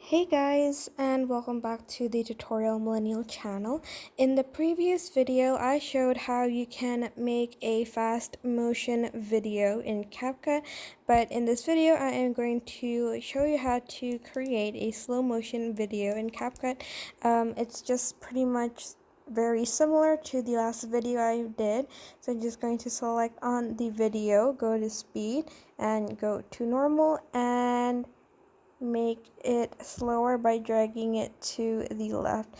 Hey guys, and welcome back to the Tutorial Millennial channel. In the previous video, I showed how you can make a fast motion video in CapCut, but in this video, I am going to show you how to create a slow motion video in CapCut. It's just pretty much very similar to the last video I did. So I'm just going to select on the video, go to speed, and go to normal, and make it slower by dragging it to the left.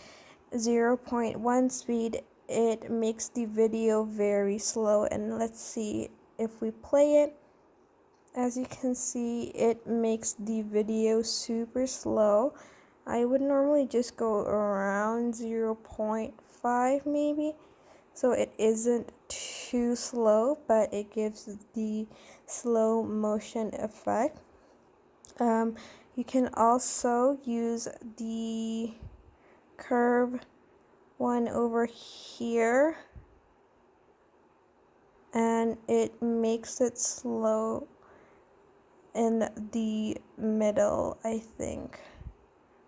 0.1 speed, it makes the video very slow, and let's see if we play it. As you can see, it makes the video super slow. I would normally just go around 0.5 maybe, so it isn't too slow, but it gives the slow motion effect. You can also use the curve one over here, and it makes it slow in the middle, I think,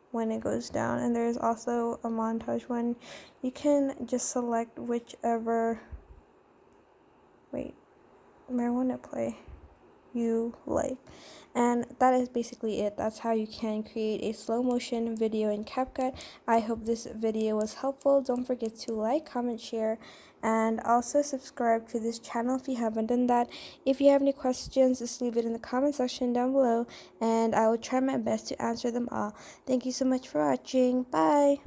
when it goes down. And there's also a montage one. You can just select whichever, wait, I want to play you like, and that is basically it. That's how you can create a slow motion video in CapCut. I hope this video was helpful. Don't forget to like, comment, share, and also subscribe to this channel if you haven't done that. If you have any questions, just leave it in the comment section down below, and I will try my best to answer them all. Thank you so much for watching. Bye.